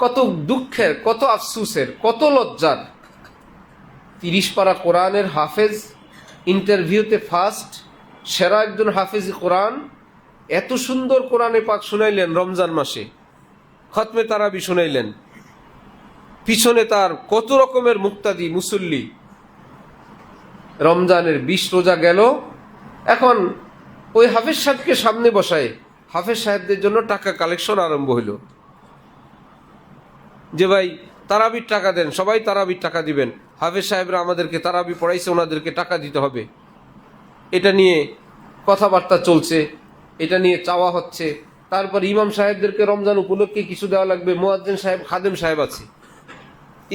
কত দুঃখের, কত আফসুসের, কত লজ্জার। 30 পারা কোরআনের হাফেজ, ইন্টারভিউতে ফার্স্ট, সেরা একজন হাফেজ কোরআন, এত সুন্দর কোরআনে পাক শুনাইলেন রমজান মাসে, খতমে তারাবি শুনাইলেন, পিছনে তার কত রকমের মুক্তাদি মুসল্লি। রমজানের 20 রোজা গেল, এখন ওই হাফেজ সাহেবকে সামনে বসায় হাফেজ সাহেবদের জন্য টাকা কালেকশন আরম্ভ হইল, যে ভাই তারাবির টাকা দেন, সবাই তারাবির টাকা দিবেন, হাফেজ সাহেবরা আমাদেরকে তারাবি পড়াইছে, ওনাদেরকে টাকা দিতে হবে। এটা নিয়ে কথাবার্তা চলছে, এটা নিয়ে চাওয়া হচ্ছে। তারপর ইমাম সাহেবদেরকে রমজান উপলক্ষে কিছু দেওয়া লাগবে, মুয়াজ্জিন সাহেব, খাদেম সাহেব আছে।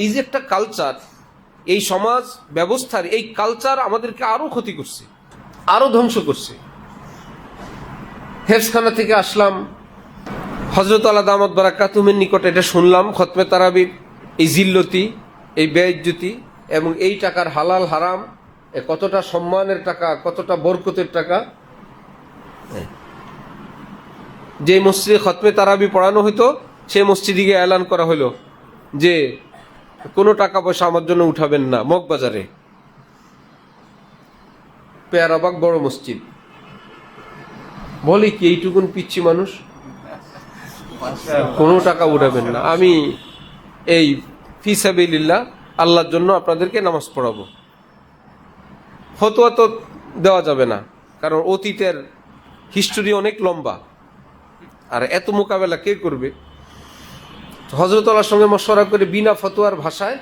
এই যে একটা কালচার, এই সমাজ ব্যবস্থার এই কালচার আমাদেরকে আরো ক্ষতি করছে, আরো ধ্বংস করছে। হেফজখানা থেকে আসলাম, হযরত আলা দামাত বারাকাতুহুমের নিকট এটা শুনলাম, খতমে তারাবির এই জিল্লতি, এই বেইজ্জতি এবং এই টাকার হালাল হারাম, কতটা সম্মানের টাকা, কতটা বরকতের টাকা। যে মসজিদে খতমে তারাবি পড়ানো হইতো সেই মসজিদে গিয়ে এলান করা হলো যে কোনো টাকা পয়সা আমার জন্য উঠাবেন না, মগবাজারে, পেয়ারাবাগ বড় মসজিদ। বলে কি এইটুকুন পিচ্ছি মানুষ, কোনো টাকা উঠাবেন না, আমি এই ফি সাবিলিল্লাহ আল্লাহর জন্য আপনাদেরকে নামাজ পড়াবো। ফতোয়া তো দেওয়া যাবে না, কারণ অতীতের হিস্টোরি অনেক লম্বা, আর এত মোকাবেলা কে করবে। হযরত আল্লাহর সঙ্গে মশওয়ারা করে বিনা ফতোয়ার ভাষায়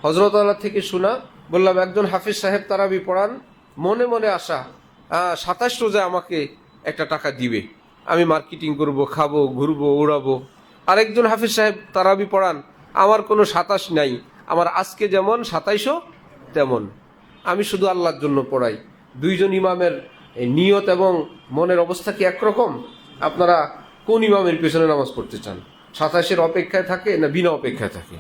হযরত আল্লাহ থেকে শোনা, বললাম একজন হাফেজ সাহেব তারাবি পড়ান, মনে মনে আশা 27 রোজা আমাকে একটা টাকা দিবে, আমি মার্কেটিং করব, খাবো, ঘুরবো, উড়াবো। আরেকজন হাফেজ সাহেব তারাবি পড়ান, আমার কোনো 27 নাই, আমার আজকে যেমন 27ও তেমন, আমি শুধু আল্লাহর জন্য পড়াই। দুইজন ইমামের নিয়ত এবং মনের অবস্থা কি একরকম? আপনারা কোন ইমামের পেছনে নামাজ পড়তে চান? 27-এর অপেক্ষায় থাকে না বিনা অপেক্ষায় থাকে?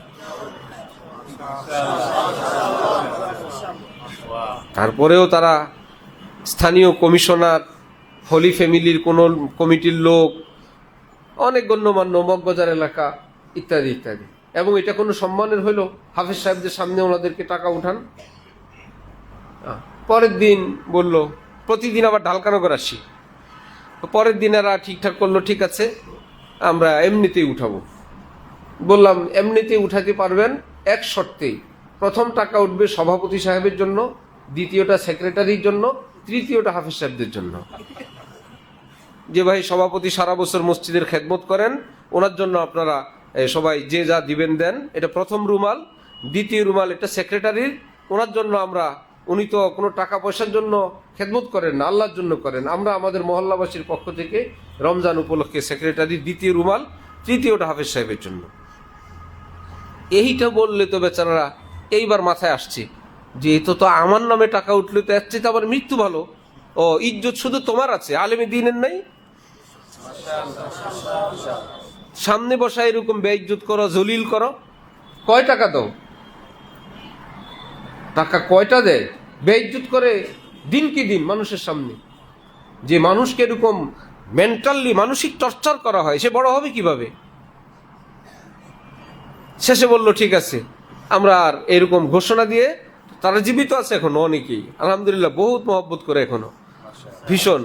তারপরেও তারা স্থানীয় কমিশনার, হোলি ফ্যামিলির কোন কমিটির লোক, অনেক গণ্যমান্য, মগবাজার এলাকা ইত্যাদি ইত্যাদি। এবং এটা কোনো সম্মানের হইল হাফেজ সাহেবদের সামনে ওনাদেরকে টাকা উঠান। পরের দিন বলল প্রতিদিন আবার ঢালকানগর আসি, পরের দিন এরা ঠিকঠাক করলো, ঠিক আছে আমরা এমনিতেই উঠাবো। বললাম এমনিতেই উঠাতে পারবেন এক শর্তেই, প্রথম টাকা উঠবে সভাপতি সাহেবের জন্য, দ্বিতীয়টা সেক্রেটারির জন্য, তৃতীয়টা হাফেজ সাহেবদের জন্য। যে ভাই সভাপতি সারা বছর মসজিদের খেদমত করেন, ওনার জন্য আপনারা সবাই যে যা দিবেন দেন, এটা প্রথম রুমাল। দ্বিতীয় রুমাল এটা সেক্রেটারির, ওনার জন্য আমরা, উনি তো কোনো টাকা পয়সার জন্য খেদমত করেন না, আল্লাহর জন্য করেন, আমরা আমাদের মহল্লাবাসীর পক্ষ থেকে রমজান উপলক্ষে সেক্রেটারির দ্বিতীয় রুমাল, তৃতীয়টা হাফেজ সাহেবের জন্য। এইটা বললে তো বেচারারা এইবার মাথায় আসছে যে এতো তো আমার নামে টাকা উঠলে তো এর চেয়ে তো আবার মৃত্যু ভালো। ও ইজ্জত শুধু তোমার আছে, আলেমে দ্বীনের নাই? সামনে বসা এরকম বেইজ্জত করো, জলিল করো, কয় টাকা দাও? টাকা কয়টা দেয়? বেইজ্জত করে দিন কি দিন মানুষের সামনে। যে মানুষকে এরকম মেন্টালি মানসিক টর্চার করা হয়, সে বড় হবে কিভাবে? শেষে বলল ঠিক আছে, আমরা আর এরকম ঘোষণা দিয়ে, তারা জীবিত আছে এখনো অনেকেই, আলহামদুলিল্লাহ, বহুত মহব্বত করে এখনো, ভীষণ।